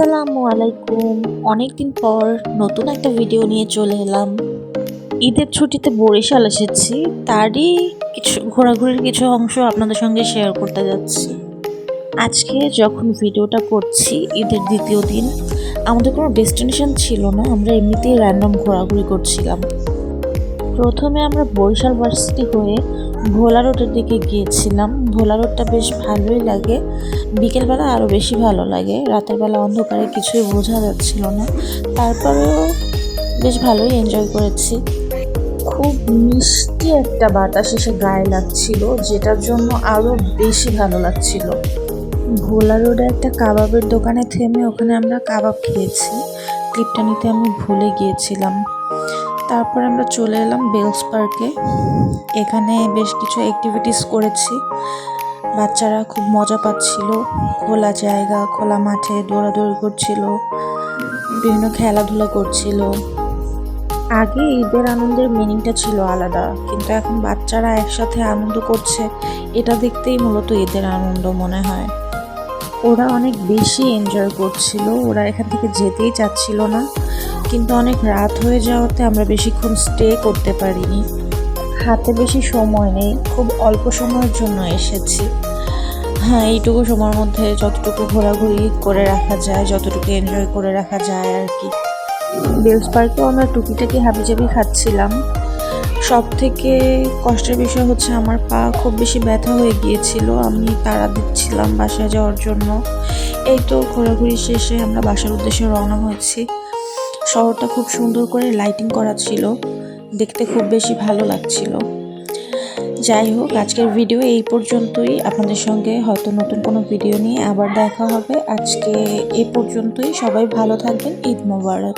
আসসালামু আলাইকুম। অনেকদিন পর নতুন একটা ভিডিও নিয়ে চলে এলাম। ঈদের ছুটিতে বরিশাল এসেছি, তারই কিছু ঘোরাঘুরির কিছু অংশ আপনাদের সঙ্গে শেয়ার করতে যাচ্ছি। আজকে যখন ভিডিওটা করছি ঈদের দ্বিতীয় দিন, আমাদের কোনো ডেস্টিনেশন ছিল না, আমরা এমনিতেই র্যান্ডম ঘোরাঘুরি করছিলাম। প্রথমে আমরা বরিশাল ভার্সিটি হয়ে ভোলা রোডের দিকে গিয়েছিলাম। ভোলা রোডটা বেশ ভালোই লাগে, বিকেলবেলা আরও বেশি ভালো লাগে। রাতের বেলা অন্ধকারে কিছুই বোঝা যাচ্ছিল না, তারপরেও বেশ ভালোই এনজয় করেছি। খুব মিষ্টি একটা বাতাস এসে গায়ে লাগছিল, যেটার জন্য আরও বেশি ভালো লাগছিল। ভোলা রোডে একটা কাবাবের দোকানে থেমে ওখানে আমরা কাবাব খেয়েছি। ক্লিপটা নিতে আমি ভুলে গিয়েছিলাম। তারপর আমরা চলে এলাম বেলস পার্কে। এখানে বেশ কিছু অ্যাক্টিভিটিস করেছি, বাচ্চারা খুব মজা পাচ্ছিল। খোলা জায়গা, খোলা মাঠে দৌড়াদৌড়ি করছিল, বিভিন্ন খেলাধুলা করছিল। আগে ঈদের আনন্দের মিনিংটা ছিল আলাদা, কিন্তু এখন বাচ্চারা একসাথে আনন্দ করছে, এটা দেখতেই মূলত ঈদের আনন্দ মনে হয়। ওরা অনেক বেশি এনজয় করছিল, ওরা এখান থেকে যেতেই চাচ্ছিল না, কিন্তু অনেক রাত হয়ে যাওয়াতে আমরা বেশিক্ষণ স্টে করতে পারিনি। হাতে বেশি সময় নেই, খুব অল্প সময়ের জন্য এসেছি। হ্যাঁ, এইটুকু সময়ের মধ্যে যতটুকু ঘোরাঘুরি করে রাখা যায়, যতটুকু এনজয় করে রাখা যায় আর কি। বেলস পার্কেও আমরা টুকিটাকি হাবিজাবি খাচ্ছিলাম। সব থেকে কষ্টের বিষয় হচ্ছে আমার পা খুব বেশি ব্যথা হয়ে গিয়েছিল, আমি তাড়া দিচ্ছিলাম বাসায় যাওয়ার জন্য। এই তো ঘোরাঘুরি শেষে আমরা বাসার উদ্দেশ্যে রওনা হয়েছি। শহরটা খুব সুন্দর করে লাইটিং করা ছিল, দেখতে খুব বেশি ভালো লাগছিল। যাই হোক, আজকের ভিডিও এই পর্যন্তই। আপনাদের সঙ্গে হয়তো নতুন কোনো ভিডিও নিয়ে আবার দেখা হবে। আজকে এই পর্যন্তই, সবাই ভালো থাকবেন। ঈদ মোবারক।